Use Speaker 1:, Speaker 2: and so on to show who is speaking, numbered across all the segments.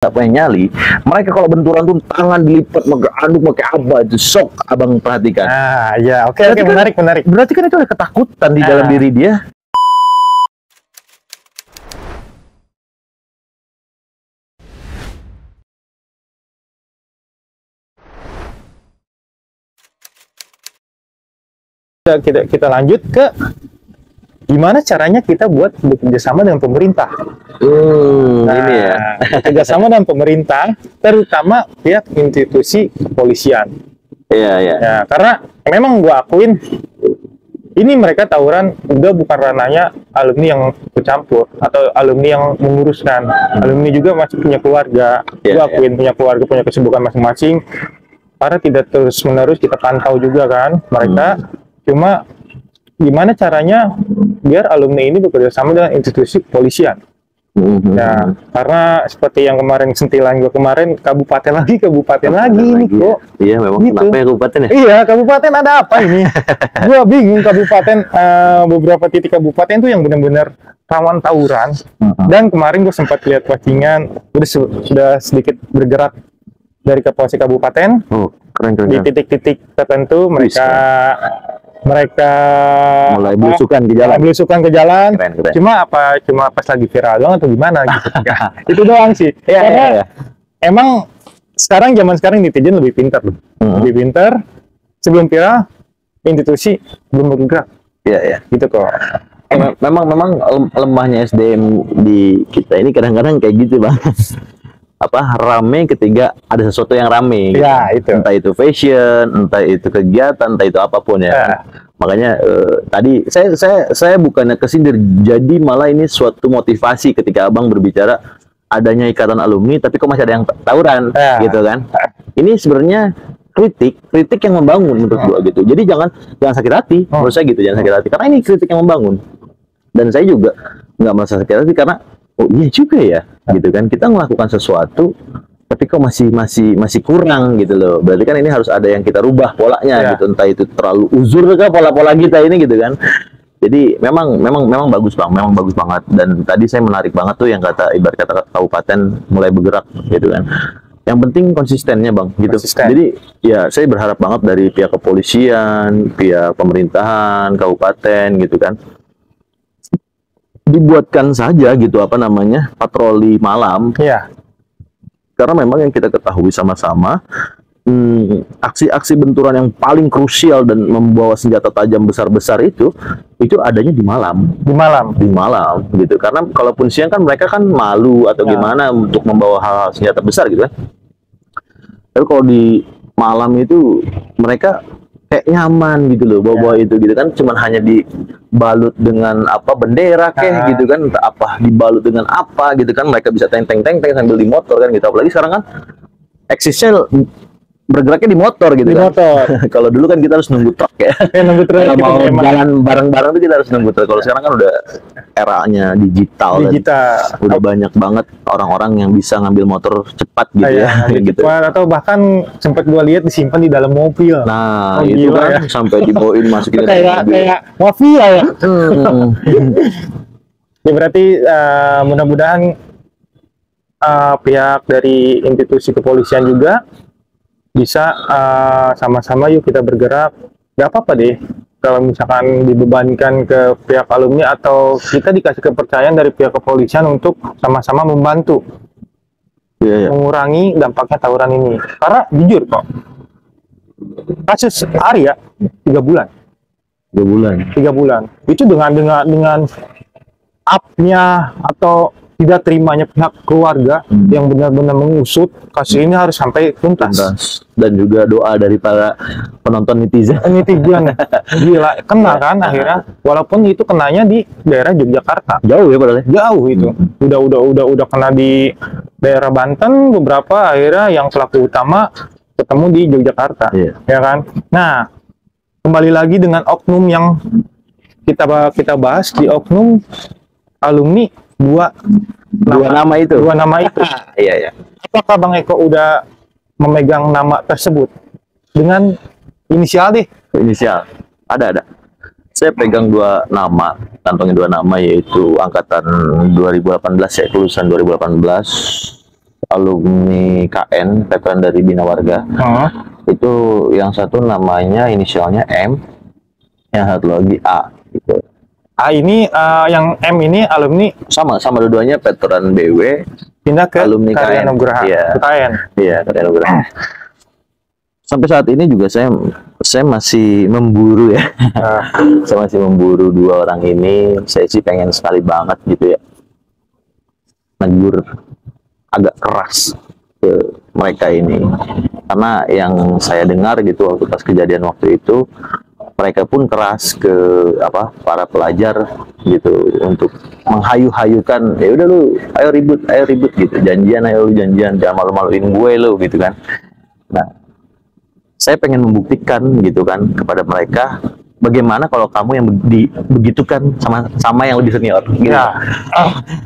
Speaker 1: nggak punya nyali, mereka kalau benturan tuh tangan dilipat, aduk pakai apa itu, sok abang perhatikan.
Speaker 2: Ah, ya, oke,
Speaker 1: Berarti kan-
Speaker 2: menarik, menarik.
Speaker 1: Berarti kan itu ada ketakutan di dalam diri dia.
Speaker 2: Kita lanjut ke gimana caranya kita buat bekerja sama dengan pemerintah.
Speaker 1: Ini ya.
Speaker 2: Bekerja sama dengan pemerintah, terutama pihak institusi kepolisian.
Speaker 1: Iya, iya.
Speaker 2: Ya, karena memang gua akuin ini mereka tawuran udah bukan ranahnya alumni yang bercampur atau alumni yang menguruskan. Alumni juga masih punya keluarga.
Speaker 1: Iya,
Speaker 2: Gua akuin punya keluarga, punya kesibukan masing-masing. Karena tidak terus-menerus kita pantau juga kan mereka. Cuma gimana caranya biar alumni ini bekerja sama dengan institusi kepolisian. Ya, karena seperti yang kemarin sentilan gue kemarin, kabupaten lagi nih kok.
Speaker 1: Iya, memang
Speaker 2: Gitu.
Speaker 1: kenapa ya kabupaten ya?
Speaker 2: Iya, kabupaten ada apa ini? Gua bingung kabupaten, beberapa titik kabupaten tuh yang benar-benar rawan tawuran. Dan kemarin gue sempat lihat postingan, sudah sedikit bergerak dari Kapolsek kabupaten.
Speaker 1: Oh, keren.
Speaker 2: Di titik-titik tertentu mereka
Speaker 1: Mulai belusukan ke jalan.
Speaker 2: Keren.
Speaker 1: Keren.
Speaker 2: Cuma pas lagi viral doang atau gimana gitu. Itu doang sih.
Speaker 1: Iya,
Speaker 2: Karena
Speaker 1: iya.
Speaker 2: emang zaman sekarang netizen lebih pintar loh. Lebih pintar. Sebelum viral, institusi belum bergerak.
Speaker 1: Iya, iya.
Speaker 2: Gitu kok.
Speaker 1: Memang lemahnya SDM di kita ini kadang-kadang kayak gitu, Bang. Rame ketika ada sesuatu yang rame.
Speaker 2: Ya, itu.
Speaker 1: Entah itu fashion, entah itu kegiatan, entah itu apapun ya.
Speaker 2: Ya.
Speaker 1: Makanya tadi saya bukannya kesindir, jadi malah ini suatu motivasi ketika Abang berbicara adanya ikatan alumni tapi kok masih ada yang tawuran,
Speaker 2: Ya.
Speaker 1: gitu kan. Ini sebenarnya kritik yang membangun menurut gua gitu. Jadi jangan sakit hati, menurut saya gitu, jangan sakit hati karena ini kritik yang membangun. Dan saya juga nggak merasa sakit hati karena oh iya juga ya, gitu kan, kita melakukan sesuatu tapi kok masih kurang gitu loh. Berarti kan ini harus ada yang kita rubah polanya gitu, entah itu terlalu uzur ke pola-pola kita ini gitu kan. Jadi memang bagus, Bang, memang bagus banget. Dan tadi saya menarik banget tuh yang ibarat kata kabupaten mulai bergerak gitu kan. Yang penting konsistennya, Bang, gitu.
Speaker 2: Konsisten.
Speaker 1: Jadi ya saya berharap banget dari pihak kepolisian, pihak pemerintahan kabupaten gitu kan, dibuatkan saja gitu patroli malam.
Speaker 2: Iya.
Speaker 1: Karena memang yang kita ketahui sama-sama, aksi-aksi benturan yang paling krusial dan membawa senjata tajam besar-besar itu adanya di malam gitu. Karena kalaupun siang kan mereka kan malu atau gimana untuk membawa hal-hal senjata besar gitu kan. Tapi kalau di malam itu mereka kayak nyaman gitu loh bawa itu gitu kan, cuman hanya dibalut dengan bendera gitu kan, entah dibalut dengan apa gitu kan, mereka bisa teng sambil di motor kan gitu. Apalagi sekarang kan eksisnya bergeraknya di motor gitu kan. Kalau dulu kan kita harus nunggu truk ya.
Speaker 2: Nunggu truk.
Speaker 1: Kalau mau jalan bareng-bareng tuh kita harus nunggu truk. Kalau sekarang kan udah eranya digital. Udah banyak banget orang-orang yang bisa ngambil motor cepat gitu gitu.
Speaker 2: Atau bahkan sempat gua lihat disimpan di dalam mobil.
Speaker 1: Nah, itu kan sampai dibawain masukin
Speaker 2: kayak mafia ya. Ya berarti mudah-mudahan pihak dari institusi kepolisian juga bisa sama-sama yuk kita bergerak. Gak apa-apa deh kalau misalkan dibebankan ke pihak alumni atau kita dikasih kepercayaan dari pihak kepolisian untuk sama-sama membantu mengurangi dampaknya tawuran ini. Karena jujur kok, kasus Arya 3 bulan itu dengan up-nya atau tidak terimanya pihak keluarga yang benar-benar mengusut kasus ini harus sampai tuntas.
Speaker 1: Dan juga doa dari para penonton netizen.
Speaker 2: Gila, kena kan akhirnya, walaupun itu kenanya di daerah Yogyakarta.
Speaker 1: Jauh ya padahal.
Speaker 2: Jauh itu. Udah kena di daerah Banten, beberapa akhirnya yang pelaku utama ketemu di Yogyakarta. Ya kan? Nah, kembali lagi dengan oknum yang kita bahas di oknum alumni dua nama itu. Iya. Apakah Bang Eko udah memegang nama tersebut dengan inisial deh?
Speaker 1: Inisial. Ada. Saya pegang 2 nama, kantongin 2 nama, yaitu angkatan 2018 ya, lulusan 2018. alumni KN, veteran dari Bina Warga. Itu yang satu namanya inisialnya M, yang satu lagi A gitu.
Speaker 2: A ini yang M ini alumni
Speaker 1: sama dua-duanya veteran BW,
Speaker 2: pindah ke
Speaker 1: alumni
Speaker 2: Karya Nugraha.
Speaker 1: Iya.
Speaker 2: KN.
Speaker 1: Iya, Karya Nugraha. Sampai saat ini juga saya masih memburu ya. Saya masih memburu dua orang ini. Saya sih pengen sekali banget gitu ya, negur agak keras ke mereka ini, karena yang saya dengar gitu waktu pas kejadian waktu itu, mereka pun keras ke para pelajar gitu untuk menghayu-hayukan, ya udah lu ayo ribut gitu, janjian, ayo lu janjian, jangan malu-maluin gue lu gitu kan. Nah, saya pengen membuktikan gitu kan kepada mereka, bagaimana kalau kamu yang begitukan sama yang lebih senior gitu. Ya.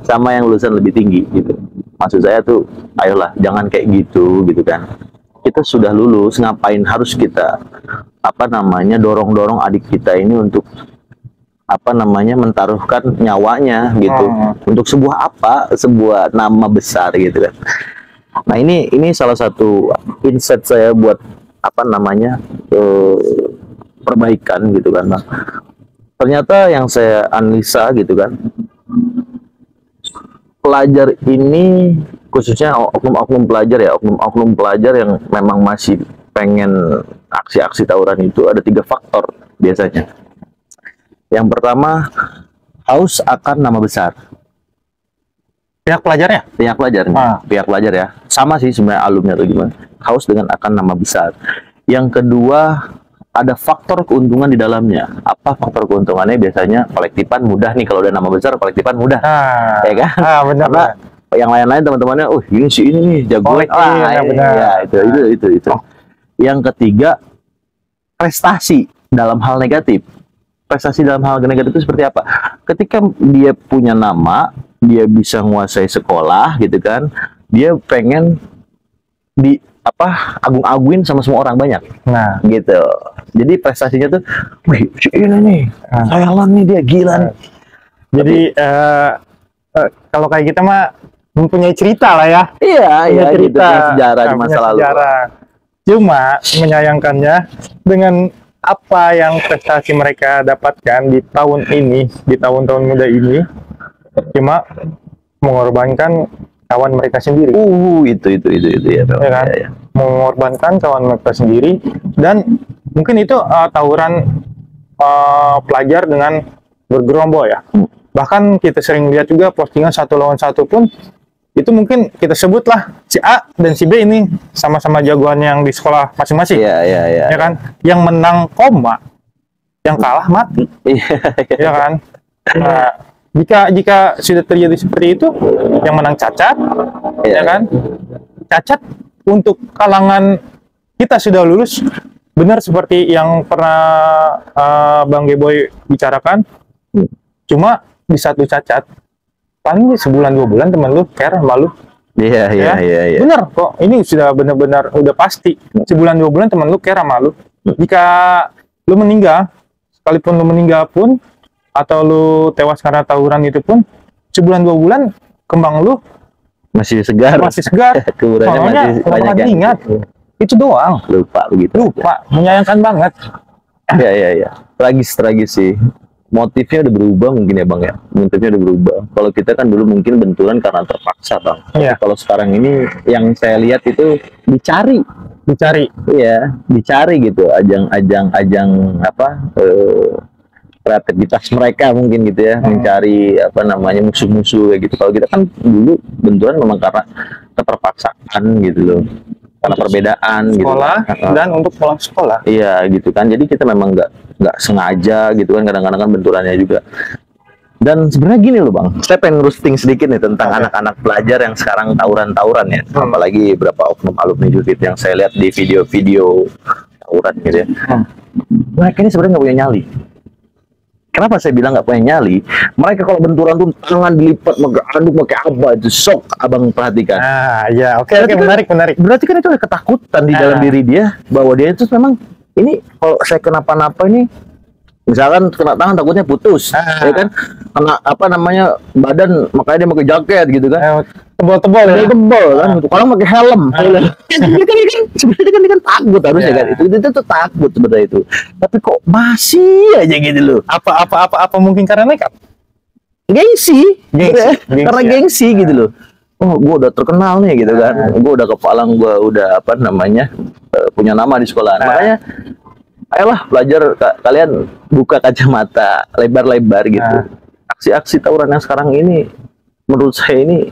Speaker 1: Sama yang lulusan lebih tinggi gitu. Maksud saya tuh, ayolah jangan kayak gitu kan. Kita sudah lulus, ngapain harus kita dorong adik kita ini untuk mentaruhkan nyawanya gitu untuk sebuah nama besar gitu kan. Nah, ini salah satu insight saya buat perbaikan gitu kan. Nah, ternyata yang saya analisa gitu kan, pelajar ini khususnya oknum pelajar yang memang masih pengen aksi-aksi tawuran itu, ada 3 faktor biasanya. Yang pertama, haus akan nama besar.
Speaker 2: Pihak pelajarnya?
Speaker 1: Pihak pelajar ya. Sama sih sebenarnya alumni atau gimana. Haus dengan akan nama besar. Yang kedua, ada faktor keuntungan di dalamnya. Apa faktor keuntungannya? Biasanya kolektifan mudah nih, kalau udah nama besar kolektifan mudah. Ya kan?
Speaker 2: Benar.
Speaker 1: Karena yang lain-lain teman-temannya, ini si ini nih jagoan. Itu. Yang ketiga, prestasi dalam hal negatif. Prestasi dalam hal negatif itu seperti apa? Ketika dia punya nama, dia bisa menguasai sekolah gitu kan, dia pengen agung-aguin sama semua orang banyak. Nah, gitu. Jadi prestasinya tuh, wih, ini nih, Thailand nih, dia gila.
Speaker 2: Jadi kalau kayak kita mah mempunyai cerita lah ya.
Speaker 1: Iya, cerita gitu, sejarah di masa lalu.
Speaker 2: Cuma menyayangkannya, dengan apa yang prestasi mereka dapatkan di tahun ini, di tahun-tahun muda ini, cuma mengorbankan kawan mereka sendiri.
Speaker 1: Itu ya kan? Ya.
Speaker 2: Mengorbankan kawan mereka sendiri, dan mungkin itu tawuran pelajar dengan bergerombol ya. Bahkan kita sering lihat juga postingan 1 lawan 1 pun, itu mungkin kita sebutlah si A dan si B ini sama-sama jagoan yang di sekolah masing-masing.
Speaker 1: Iya.
Speaker 2: Ya kan? Yang menang koma, yang kalah mati. Ya kan? Nah, jika sudah terjadi seperti itu, yang menang cacat, ya kan? Cacat untuk kalangan kita sudah lulus, benar seperti yang pernah Bang Geboy bicarakan. Cuma di satu cacat, paling sebulan 2 bulan teman lu care sama lu.
Speaker 1: Iya.
Speaker 2: Bener kok, ini sudah benar-benar udah pasti. Sebulan 2 bulan teman lu care sama lu. Jika lu meninggal, sekalipun lu meninggal pun, atau lu tewas karena tawuran itu pun, sebulan 2 bulan kembang lu
Speaker 1: masih segar. Kuburannya masih banyak yang
Speaker 2: ingat. Itu doang.
Speaker 1: Lupa,
Speaker 2: menyayangkan banget.
Speaker 1: Iya. Tragis sih. Motifnya udah berubah mungkin ya Bang ya. Motifnya udah berubah. Kalau kita kan dulu mungkin benturan karena terpaksa Bang. Tapi kalau sekarang ini yang saya lihat itu dicari. Iya, dicari gitu. Ajang kreativitas mereka mungkin gitu ya, mencari musuh-musuh kayak gitu. Kalau kita kan dulu benturan memang karena keterpaksaan gitu loh, karena perbedaan
Speaker 2: sekolah
Speaker 1: gitu.
Speaker 2: Dan untuk pulang sekolah.
Speaker 1: Iya gitu kan. Jadi kita memang nggak sengaja gitu kan, kadang-kadang kan benturannya juga. Dan sebenarnya gini loh Bang, saya pengen roasting sedikit nih tentang anak-anak pelajar yang sekarang tawuran ya. Apalagi beberapa oknum alumni juga yang saya lihat di video-video tawuran gitu ya. Mereka ini sebenarnya nggak punya nyali. Kenapa saya bilang nggak punya nyali? Mereka kalau benturan tuh tangan dilipat, aduk pakai apa itu, sok Abang perhatikan.
Speaker 2: Oke, menarik.
Speaker 1: Berarti kan itu ada ketakutan di dalam diri dia, bahwa dia itu memang, ini kalau saya kenapa-napa ini, misalkan kena tangan takutnya putus, ya kan? kena apa namanya badan, makanya dia pakai jaket gitu kan.
Speaker 2: Tebal-tebal ya.
Speaker 1: Tebal kan, gitu. Kalau pakai helm. Sebenarnya kan dia kan takut harusnya kan. Itu tuh takut sebenarnya itu. Tapi kok masih aja gitu loh.
Speaker 2: Apa mungkin karena nekat?
Speaker 1: Gengsi. Karena
Speaker 2: ya.
Speaker 1: gengsi gitu loh. Oh, gue udah terkenal nih gitu kan. Gue udah kepalang, gue udah apa namanya punya nama di sekolah. Makanya ayolah pelajar kalian buka kacamata lebar-lebar gitu. Aksi-aksi tawuran yang sekarang ini menurut saya ini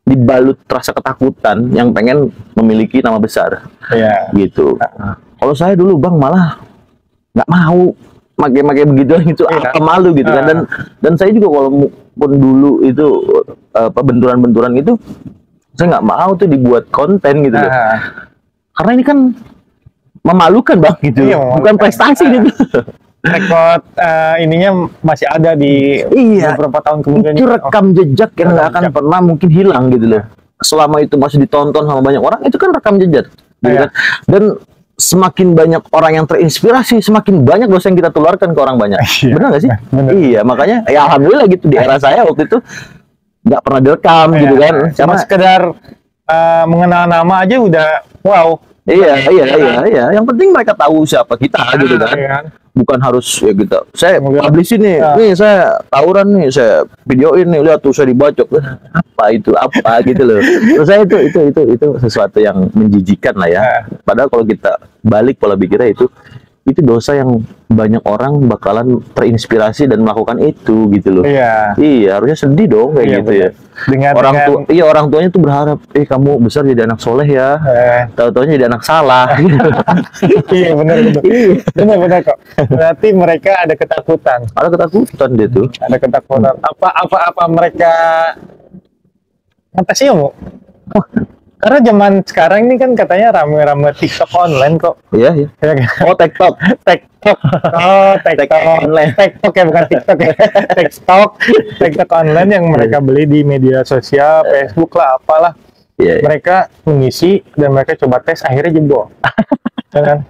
Speaker 1: dibalut rasa ketakutan yang pengen memiliki nama besar. Gitu. Kalau saya dulu Bang malah nggak mau make begitu gitu, apa malu gitu kan. Dan saya juga walaupun dulu itu benturan-benturan itu saya nggak mau tuh dibuat konten gitu loh. Karena ini kan memalukan Bang gitu, bukan prestasi gitu.
Speaker 2: Rekod ininya masih ada di beberapa tahun kemudian.
Speaker 1: Itu rekam jejak yang nggak akan pernah mungkin hilang gitu loh. Selama itu masih ditonton sama banyak orang, itu kan rekam jejak gitu kan. Dan semakin banyak orang yang terinspirasi, semakin banyak dosa yang kita tularkan ke orang banyak. Benar nggak sih?
Speaker 2: Bener.
Speaker 1: Iya, makanya ya alhamdulillah gitu di era saya waktu itu nggak pernah direkam gitu kan.
Speaker 2: Cuma sekedar mengenal nama aja udah wow.
Speaker 1: Iya. Yang penting mereka tahu siapa kita gitu kan. Bukan harus ya gitu. Saya publish ini, nih saya tawuran nih, saya videoin nih, lihat tuh saya dibacok. Apa gitu loh. Terus saya itu sesuatu yang menjijikan lah ya. Padahal kalau kita balik pola pikirnya itu dosa yang banyak orang bakalan terinspirasi dan melakukan itu gitu loh. Iya, harusnya sedih dong kayak gitu ya. Orang tuanya tuh berharap, kamu besar jadi anak soleh ya. Tahu-taunya jadi anak salah.
Speaker 2: Iya benar kok. Berarti mereka ada ketakutan.
Speaker 1: Ada ketakutan dia tuh.
Speaker 2: Ada ketakutan. Apa mereka fantasi ilmu? Karena zaman sekarang ini kan katanya rame-rame TikTok online kok.
Speaker 1: Iya. Oh, TikTok.
Speaker 2: Oh, TikTok online. TikTok ya, bukan TikTok ya. TikTok online yang mereka beli di media sosial, Facebook lah, apalah. Mereka mengisi dan mereka coba tes, akhirnya jebol. Kan?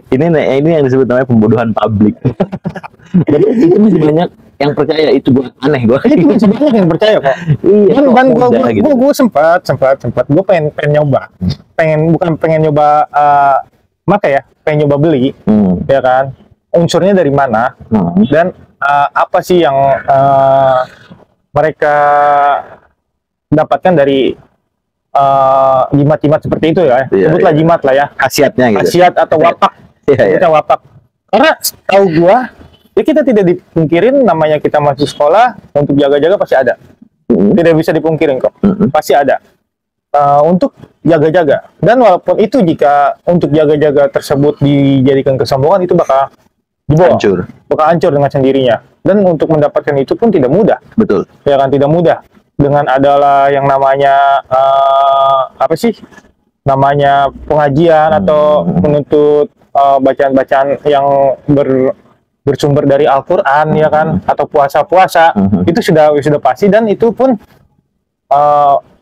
Speaker 1: Ini yang disebut namanya pembodohan publik. Jadi itu masih banyak yang percaya, itu gue aneh gue.
Speaker 2: Itu masih banyak yang percaya kok. Iya. Gue sempat gue pengen nyoba, pengen nyoba pengen nyoba beli, ya kan. Unsurnya dari mana dan apa sih yang mereka dapatkan dari jimat-jimat seperti itu ya. Sebutlah jimat lah ya.
Speaker 1: Khasiatnya gitu.
Speaker 2: Khasiat atau wapak. Kita wapak. Karena tahu gua, ya kita tidak dipungkirin namanya kita masuk sekolah, untuk jaga-jaga pasti ada. Tidak bisa dipungkirin kok. Pasti ada. Untuk jaga-jaga. Dan walaupun itu jika untuk jaga-jaga tersebut dijadikan kesombongan, itu bakal jebol. Bakal hancur dengan sendirinya. Dan untuk mendapatkan itu pun tidak mudah.
Speaker 1: Betul.
Speaker 2: Ya kan, tidak mudah. Dengan adalah yang namanya namanya pengajian atau menuntut bacaan-bacaan yang bersumber dari Al-Quran, ya kan, atau puasa-puasa, itu sudah pasti, dan itu pun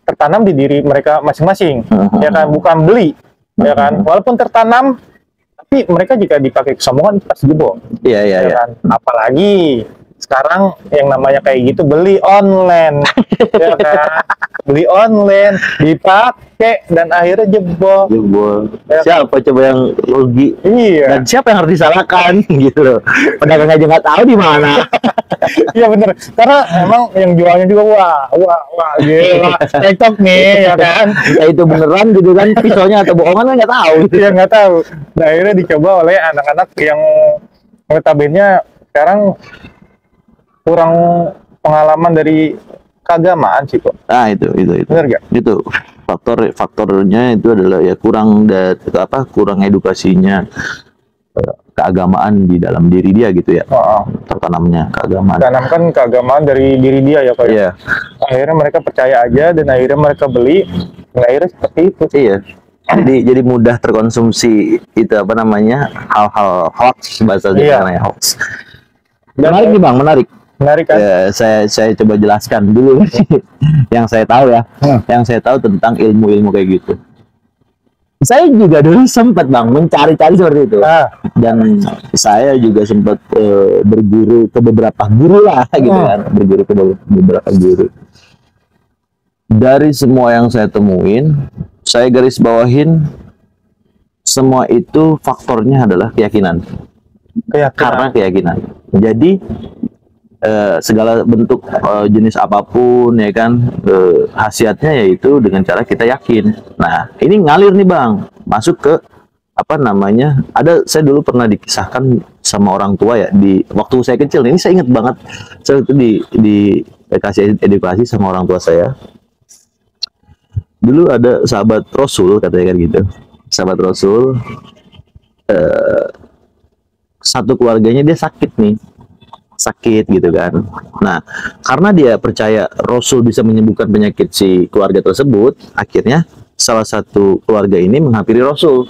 Speaker 2: tertanam di diri mereka masing-masing, ya kan, bukan beli, ya kan, walaupun tertanam, tapi mereka jika dipakai kesombongan itu pasti jebol.
Speaker 1: Iya.
Speaker 2: Kan? Apalagi sekarang yang namanya kayak gitu, beli online, ya kan, beli online, dipakai dan akhirnya jebol. Ya,
Speaker 1: siapa coba yang rugi?
Speaker 2: Iya.
Speaker 1: Dan siapa yang harus disalahkan gitu loh? Pedagang aja nggak tahu di mana.
Speaker 2: Iya bener. Karena emang yang jualnya juga wah gila. TikTok nih, ya kan.
Speaker 1: Ya itu beneran gitu kan, pisaunya atau bohongan kan nggak tahu.
Speaker 2: Iya nggak tahu. Nah, akhirnya dicoba oleh anak-anak yang notabene sekarang kurang pengalaman dari keagamaan sih kok.
Speaker 1: Nah itu.
Speaker 2: Bener gak?
Speaker 1: Itu faktornya itu adalah ya kurang edukasinya keagamaan di dalam diri dia gitu ya. Tertanamnya keagamaan.
Speaker 2: Tanamkan keagamaan dari diri dia ya Pak.
Speaker 1: Iya.
Speaker 2: Akhirnya mereka percaya aja dan akhirnya mereka beli. Dan akhirnya seperti itu.
Speaker 1: Iya. Jadi mudah terkonsumsi itu hal-hal hoax bahasa namanya hoax. Menarik nih Bang, menarik kan? Ya, saya coba jelaskan dulu yang saya tahu ya. Yang saya tahu tentang ilmu-ilmu kayak gitu. Saya juga dulu sempat bang mencari-cari seperti itu, dan saya juga sempat berguru ke beberapa guru lah gitu kan, berguru ke beberapa guru. Dari semua yang saya temuin, saya garis bawahin semua itu faktornya adalah keyakinan. Karena keyakinan. Jadi segala bentuk jenis apapun ya kan, khasiatnya yaitu dengan cara kita yakin. Nah ini ngalir nih bang, masuk ke apa namanya, saya dulu pernah dikisahkan sama orang tua ya, di waktu saya kecil. Ini saya ingat banget, saya itu dikasih edukasi sama orang tua saya. Dulu ada sahabat Rasul katanya kan gitu, sahabat Rasul, satu keluarganya dia sakit gitu kan. Nah, karena dia percaya Rasul bisa menyembuhkan penyakit si keluarga tersebut, akhirnya salah satu keluarga ini menghampiri Rasul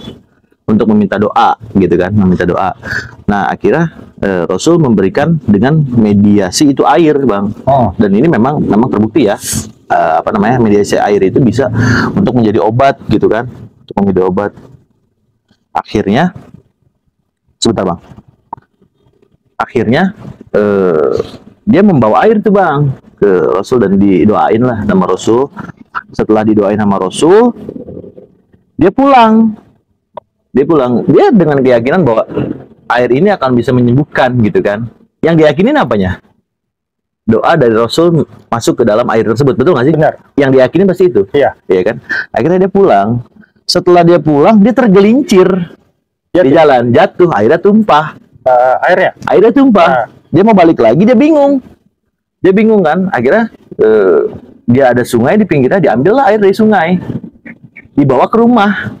Speaker 1: untuk meminta doa gitu kan, meminta doa. Nah, akhirnya Rasul memberikan dengan mediasi itu air, Bang. Dan ini memang terbukti ya. Apa namanya, mediasi air itu bisa untuk menjadi obat gitu kan, untuk menjadi obat. Akhirnya sebentar, Bang. Akhirnya dia membawa air tuh bang ke Rasul dan didoain lah sama Rasul. Setelah didoain sama Rasul, dia pulang. Dia dengan keyakinan bahwa air ini akan bisa menyembuhkan gitu kan. Yang diyakinin apanya? Doa dari Rasul masuk ke dalam air tersebut, betul nggak sih?
Speaker 2: Benar.
Speaker 1: Yang diyakinin pasti itu.
Speaker 2: Iya.
Speaker 1: Iya kan. Akhirnya dia pulang. Setelah dia pulang, dia tergelincir di jalan, jatuh, airnya tumpah. Airnya tumpah. Dia mau balik lagi, dia bingung kan. Akhirnya dia ada sungai di pinggirnya, diambillah air dari sungai, dibawa ke rumah.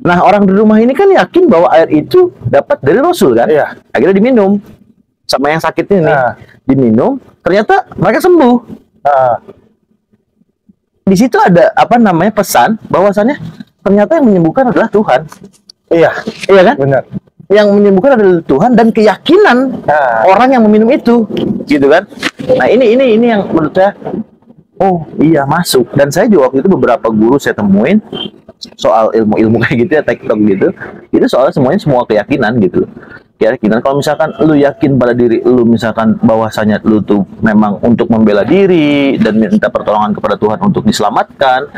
Speaker 1: Nah orang di rumah ini kan yakin bahwa air itu dapat dari Rasul kan. Akhirnya diminum sama yang sakit ini. Diminum, ternyata mereka sembuh. Di situ ada apa namanya, pesan bahwasannya ternyata yang menyembuhkan adalah Tuhan. Iya kan? Benar. Yang menyembuhkan adalah Tuhan dan keyakinan orang yang meminum itu, gitu kan? Nah ini yang menurut saya, oh iya masuk. Dan saya juga waktu itu beberapa guru saya temuin soal ilmu kayak gitu ya, TikTok gitu, itu soalnya semua keyakinan gitu. Keyakinan, kalau misalkan lu yakin pada diri lu, misalkan bahwasanya lu tuh memang untuk membela diri dan minta pertolongan kepada Tuhan untuk diselamatkan,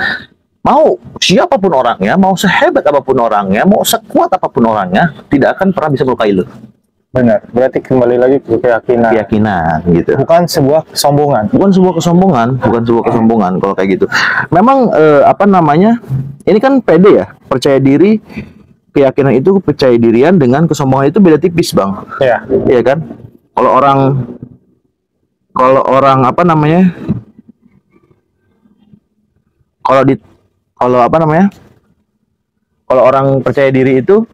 Speaker 1: mau siapapun orangnya, mau sehebat apapun orangnya, mau sekuat apapun orangnya, tidak akan pernah bisa melukai lu.
Speaker 2: Benar. Berarti kembali lagi ke keyakinan.
Speaker 1: Keyakinan gitu.
Speaker 2: Bukan sebuah kesombongan. Bukan sebuah kesombongan kalau kayak gitu. Memang apa namanya? Ini kan pede ya, percaya diri. Keyakinan itu percaya dirian dengan kesombongan itu beda tipis, Bang. Iya. Iya kan? Kalau orang apa namanya? Kalau orang percaya diri itu,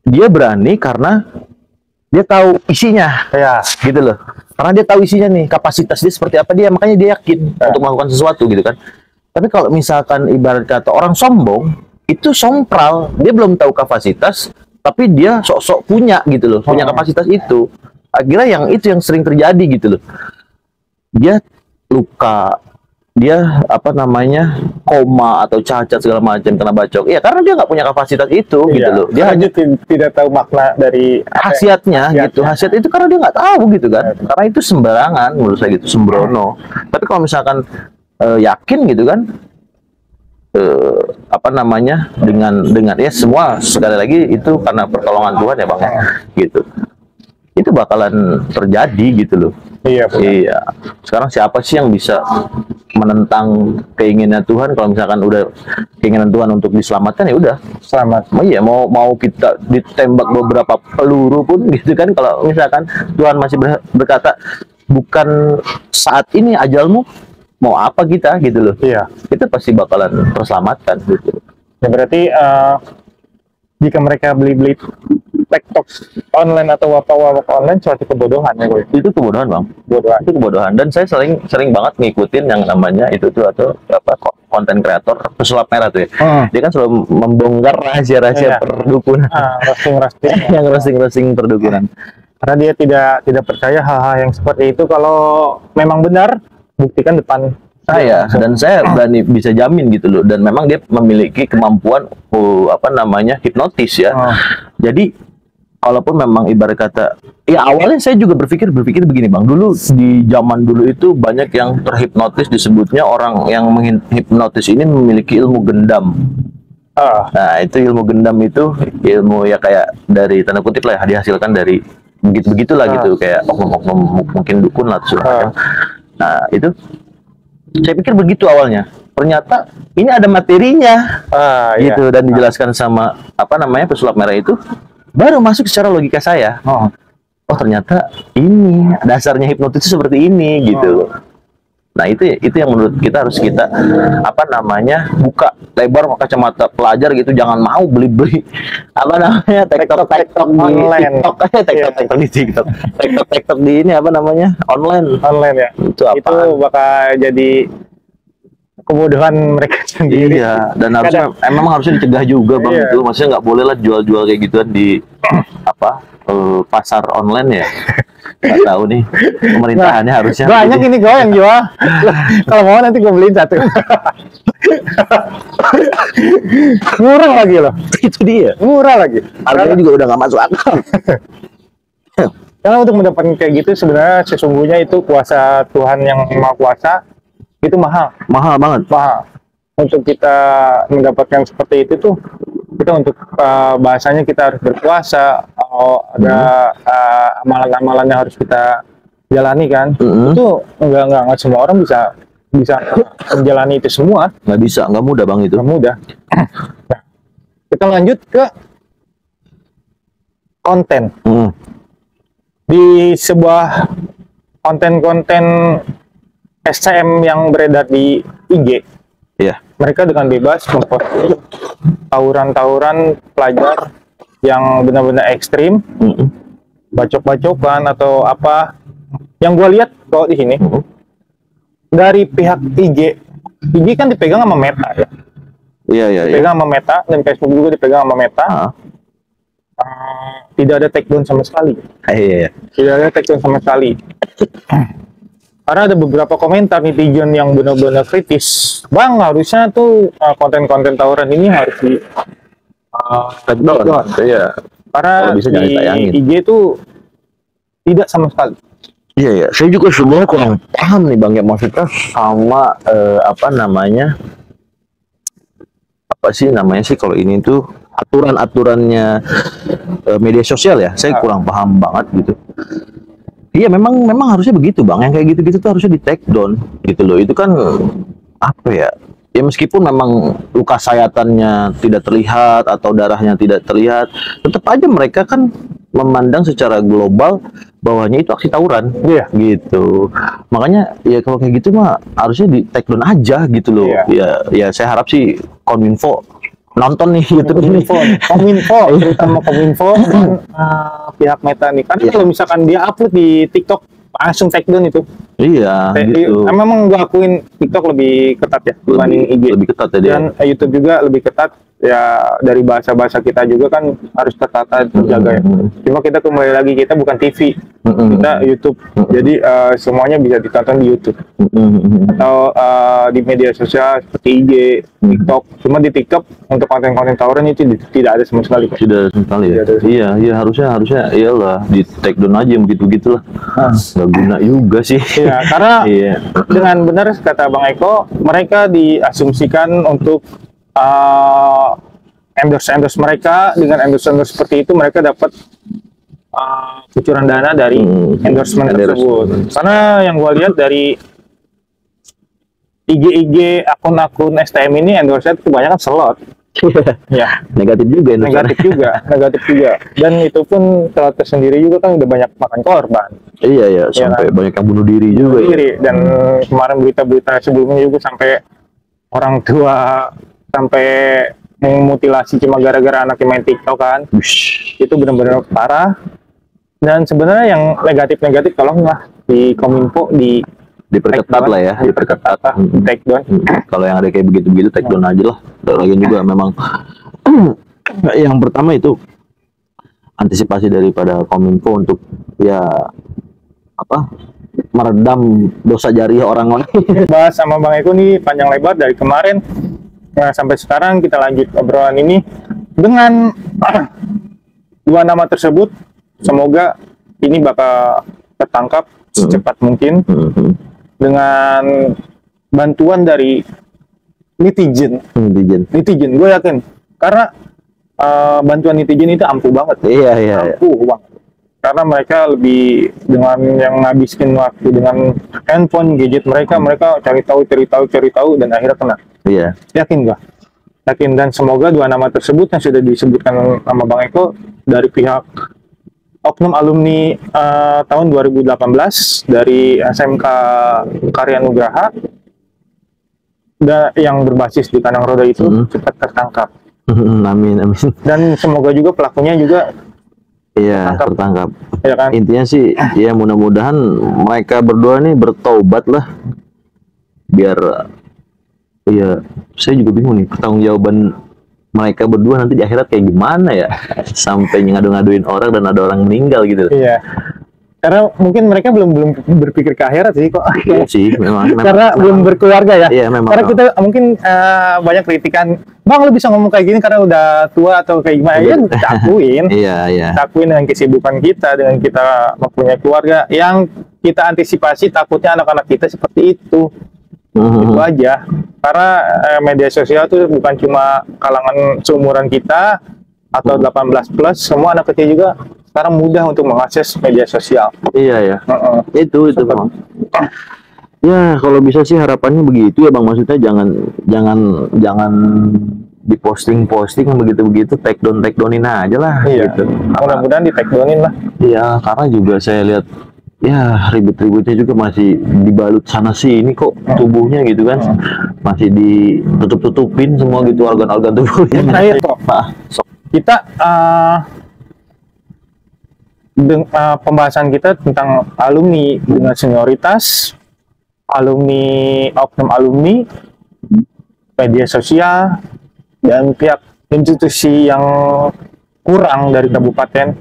Speaker 2: dia berani karena dia tahu isinya, gitu loh. Karena dia tahu isinya nih, kapasitas dia seperti apa, makanya dia yakin untuk melakukan sesuatu gitu kan. Tapi kalau misalkan ibarat kata orang sombong, itu sompral, dia belum tahu kapasitas, tapi dia sok-sok punya gitu loh, punya kapasitas itu. Akhirnya yang sering terjadi gitu loh. Dia luka, dia apa namanya, koma atau cacat segala macam kena bacok. Iya, karena dia nggak punya kapasitas itu gitu loh. Dia hanya tidak tahu makna dari
Speaker 1: khasiatnya gitu. Khasiat itu karena dia nggak tahu gitu kan. Karena itu sembarangan menurut saya gitu, sembrono. Tapi kalau misalkan yakin gitu kan, apa namanya, dengan ya semua sekali lagi itu karena pertolongan Tuhan ya Bang ya, gitu. Itu bakalan terjadi gitu loh. Iya. Sekarang siapa sih yang bisa menentang keinginan Tuhan? Kalau misalkan udah keinginan Tuhan untuk diselamatkan, ya udah selamat. Iya, mau kita ditembak beberapa peluru pun gitu kan, kalau misalkan Tuhan masih berkata bukan saat ini ajalmu, mau apa kita gitu loh. Iya. Itu pasti bakalan terselamatkan gitu.
Speaker 2: Ya berarti jika mereka beli TikTok online atau wapa-wapa online, suatu kebodohan ya gue.
Speaker 1: Itu kebodohan Bang. Itu kebodohan. Dan saya sering banget ngikutin yang namanya itu tuh, atau apa, konten kreator pesulap merah tuh ya. Dia kan selalu membongkar rahasia-rahasia perdukunan. Roasting perdukunan.
Speaker 2: Karena dia tidak percaya hal-hal yang seperti itu. Kalau memang benar, buktikan depan
Speaker 1: dan saya berani bisa jamin gitu loh, dan memang dia memiliki kemampuan apa namanya hipnotis ya. Jadi walaupun memang ibarat kata ya awalnya saya juga berpikir begini Bang, dulu di zaman dulu itu banyak yang terhipnotis, disebutnya orang yang menghipnotis ini memiliki ilmu gendam. Nah itu ilmu gendam itu ilmu ya kayak dari tanda kutip lah ya, dihasilkan dari begitulah gitu, kayak oknum-oknum mungkin dukun lah segala macam. Nah itu saya pikir begitu awalnya, ternyata ini ada materinya gitu, dan dijelaskan sama apa namanya pesulap merah itu, baru masuk secara logika saya. Oh ternyata ini dasarnya hipnotis itu seperti ini gitu. Nah itu yang menurut kita harus kita apa namanya buka lebar kacamata pelajar gitu, jangan mau beli apa namanya TikTok
Speaker 2: online,
Speaker 1: TikTok di TikTok, TikTok di ini apa namanya online
Speaker 2: ya. Itu bakal jadi kemudahan mereka sendiri.
Speaker 1: Iya, dan harusnya emang harusnya dicegah juga Bang itu, maksudnya nggak boleh lah jual-jual kayak gituan di apa pasar online ya. Nggak tahu nih pemerintahannya harusnya
Speaker 2: banyak ini gue yang jual. Kalau mau nanti gue beliin satu. Murah lagi loh.
Speaker 1: Itu dia,
Speaker 2: murah lagi,
Speaker 1: harganya juga udah nggak masuk akal.
Speaker 2: Karena untuk mendapatkan kayak gitu sebenarnya sesungguhnya itu kuasa Tuhan yang Maha Kuasa itu mahal
Speaker 1: banget.
Speaker 2: Untuk kita mendapatkan seperti itu tuh kita untuk bahasanya kita harus berpuasa, ada amalan-amalan yang harus kita jalani kan. Itu nggak semua orang bisa menjalani itu semua.
Speaker 1: Nggak mudah Bang itu.
Speaker 2: Nggak mudah. Nah, kita lanjut ke konten. Di sebuah konten-konten SCM yang beredar di IG, mereka dengan bebas mempost tawuran-tawuran pelajar yang benar-benar ekstrim, bacok-bacokan atau apa. Yang gue lihat kalau di sini dari pihak IG kan dipegang sama Meta ya. Dipegang sama Meta, dan Facebook juga dipegang sama Meta. Tidak ada takedown sama sekali. Tidak ada takedown sama sekali. Karena ada beberapa komentar netizen yang benar-benar kritis. Bang, harusnya tuh konten-konten tawuran ini harus di takedown. Karena di IG itu tidak sama sekali.
Speaker 1: Iya, saya juga sebenarnya kurang paham nih Bang ya, maksudnya sama apa namanya sih kalau ini tuh aturan-aturannya media sosial ya, saya kurang paham banget gitu. Iya memang harusnya begitu Bang, yang kayak gitu-gitu tuh harusnya di take down gitu loh. Itu kan apa ya, ya meskipun memang luka sayatannya tidak terlihat atau darahnya tidak terlihat, tetap aja mereka kan memandang secara global bahwanya itu aksi tawuran gitu. Makanya ya kalau kayak gitu mah harusnya di take down aja gitu loh. Ya saya harap sih Kominfo nonton nih YouTube ini.
Speaker 2: Kominfo, terutama Kominfo dan pihak Meta nih. Karena kalau misalkan dia upload di TikTok langsung take down itu.
Speaker 1: Gitu.
Speaker 2: Memang gue akuin TikTok lebih ketat ya dibanding IG.
Speaker 1: Lebih ketat ya dia.
Speaker 2: Dan YouTube juga lebih ketat. Ya dari bahasa-bahasa kita juga kan harus tertata, terjaga ya. Cuma kita kembali lagi, kita bukan TV, kita YouTube. Jadi semuanya bisa ditonton di YouTube atau di media sosial seperti IG, TikTok. Cuma di TikTok untuk konten-konten tawuran itu tidak ada sama sekali.
Speaker 1: Tidak sama sekali ya. Iya harusnya iyalah di take down aja begitu-gitulah. Nggak guna juga sih.
Speaker 2: Iya, karena dengan benar kata Bang Eko, mereka diasumsikan untuk endorse mereka. Dengan endorse seperti itu mereka dapat kucuran dana dari endorsement tersebut. Karena yang gue lihat dari IG akun-akun STM ini endorse-nya kebanyakan slot.
Speaker 1: Negatif
Speaker 2: juga. Dan itu pun slot sendiri juga kan udah banyak makan korban.
Speaker 1: Iya sampai banyak yang bunuh diri juga.
Speaker 2: Dan kemarin berita-berita sebelumnya juga sampai orang tua sampai memutilasi cuma gara-gara anaknya main TikTok kan. Itu benar-benar parah. Dan sebenarnya yang negatif tolonglah di Kominfo
Speaker 1: diperketat lah ya, diperketat.
Speaker 2: Take down.
Speaker 1: Kalau yang ada kayak begitu take down aja lah. Lagian juga memang yang pertama itu antisipasi daripada Kominfo untuk ya apa meredam dosa jariah orang lain.
Speaker 2: Bahas sama Bang Eko nih panjang lebar dari kemarin. Nah, sampai sekarang kita lanjut obrolan ini dengan dua nama tersebut. Semoga ini bakal tertangkap secepat mungkin dengan bantuan dari netizen. Gue yakin karena bantuan netizen itu ampuh banget.
Speaker 1: Iya.
Speaker 2: Ampuh banget. Karena mereka lebih dengan yang ngabiskin waktu dengan handphone, gadget mereka cari tahu dan akhirnya kena.
Speaker 1: Iya.
Speaker 2: Yakin gak? Yakin, dan semoga dua nama tersebut yang sudah disebutkan sama Bang Eko dari pihak oknum alumni tahun 2018 dari SMK Karya Nugraha yang berbasis di Kandang Roda itu cepat tertangkap.
Speaker 1: Amin.
Speaker 2: Dan semoga juga pelakunya juga
Speaker 1: tertangkap.
Speaker 2: Ya kan?
Speaker 1: Intinya sih ya mudah-mudahan mereka berdua nih bertobat lah, biar saya juga bingung nih pertanggungjawaban mereka berdua nanti di akhirat kayak gimana ya, sampai ngadu-ngaduin orang dan ada orang meninggal gitu.
Speaker 2: Iya, karena mungkin mereka belum berpikir ke akhirat sih kok.
Speaker 1: Iya sih, memang
Speaker 2: karena belum berkeluarga ya.
Speaker 1: Iya, memang.
Speaker 2: Karena kita mungkin banyak kritikan, Bang lu bisa ngomong kayak gini karena udah tua atau kayak gimana. Ya cakuin.
Speaker 1: Iya.
Speaker 2: Cakuin dengan kesibukan kita, dengan kita mempunyai keluarga yang kita antisipasi takutnya anak-anak kita seperti itu. Itu aja. Karena media sosial itu bukan cuma kalangan seumuran kita atau 18 plus, semua anak kecil juga sekarang mudah untuk mengakses media sosial.
Speaker 1: Iya. Itu Bang. Ya kalau bisa sih harapannya begitu ya Bang, maksudnya jangan diposting begitu take downin aja lah.
Speaker 2: Iya.
Speaker 1: Gitu.
Speaker 2: Mudah-mudahan di take downin lah.
Speaker 1: Iya, karena juga saya lihat ya ribut-ributnya juga masih dibalut sana sini kok tubuhnya gitu kan, masih ditutup-tutupin semua gitu organ-organ tubuhnya.
Speaker 2: Kita pembahasan kita tentang alumni dengan senioritas, oknum alumni, media sosial, dan pihak institusi yang kurang dari kabupaten.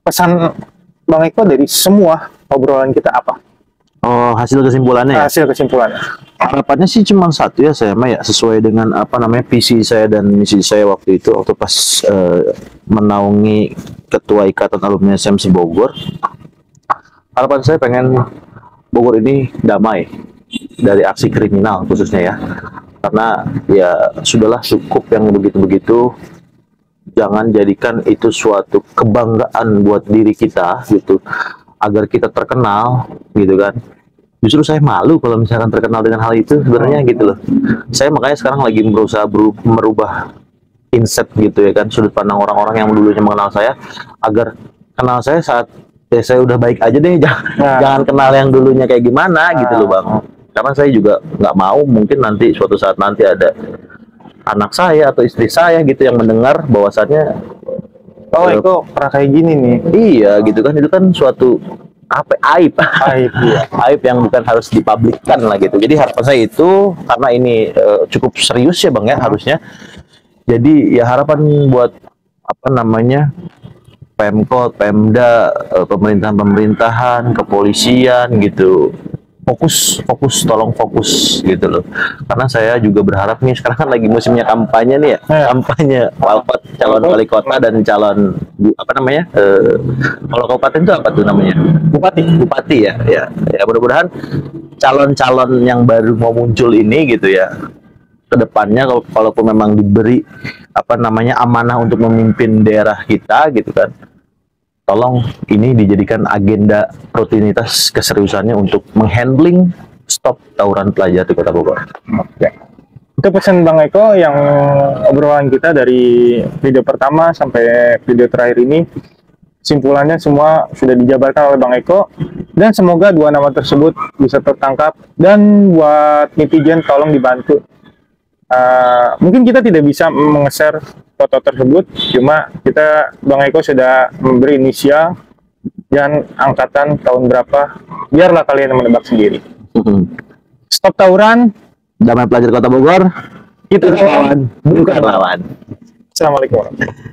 Speaker 2: Pesan Bang Eko dari semua obrolan kita apa?
Speaker 1: Oh, hasil kesimpulannya ya?
Speaker 2: Hasil kesimpulannya.
Speaker 1: Harapannya sih cuma satu ya, saya mah ya sesuai dengan visi saya dan misi saya waktu itu, waktu pas menaungi Ketua Ikatan Alumni SMC Bogor. Harapan saya pengen Bogor ini damai dari aksi kriminal khususnya ya. Karena ya sudahlah, cukup yang begitu-begitu. Jangan jadikan itu suatu kebanggaan buat diri kita gitu, agar kita terkenal gitu kan. Justru saya malu kalau misalkan terkenal dengan hal itu sebenarnya gitu loh. Saya makanya sekarang lagi berusaha merubah mindset gitu ya kan, sudut pandang orang-orang yang dulunya mengenal saya, agar kenal saya saat saya udah baik aja deh, jangan kenal yang dulunya kayak gimana gitu loh Bang. Karena saya juga nggak mau mungkin nanti suatu saat nanti ada anak saya atau istri saya gitu yang mendengar bahwasannya
Speaker 2: itu pernah kayak gini nih.
Speaker 1: Iya gitu kan, itu kan suatu aib
Speaker 2: ya.
Speaker 1: Aib yang bukan harus dipublikkan lah gitu. Jadi harapan saya itu, karena ini cukup serius ya Bang ya harusnya. Jadi ya harapan buat Pemkot, Pemda, pemerintahan, kepolisian gitu, tolong fokus gitu loh. Karena saya juga berharap nih, sekarang kan lagi musimnya kampanye nih ya, kampanye calon wali kota dan calon kalau kabupaten itu apa tuh namanya, bupati ya mudah-mudahan calon-calon yang baru mau muncul ini gitu ya, kedepannya kalaupun memang diberi amanah untuk memimpin daerah kita gitu kan, tolong ini dijadikan agenda rutinitas keseriusannya untuk menghandling stop tawuran pelajar di Kota Bogor.
Speaker 2: Oke. Itu pesan Bang Eko yang obrolan kita dari video pertama sampai video terakhir ini. Kesimpulannya semua sudah dijabarkan oleh Bang Eko, dan semoga dua nama tersebut bisa tertangkap, dan buat netizen tolong dibantu. Mungkin kita tidak bisa meng-share foto tersebut, cuma Bang Eko sudah memberi inisial dan angkatan tahun berapa, biarlah kalian menebak sendiri. Stop tawuran,
Speaker 1: damai pelajar Kota Bogor,
Speaker 2: kita kawan,
Speaker 1: bukan lawan.
Speaker 2: Assalamualaikum warahmatullahi wabarakatuh.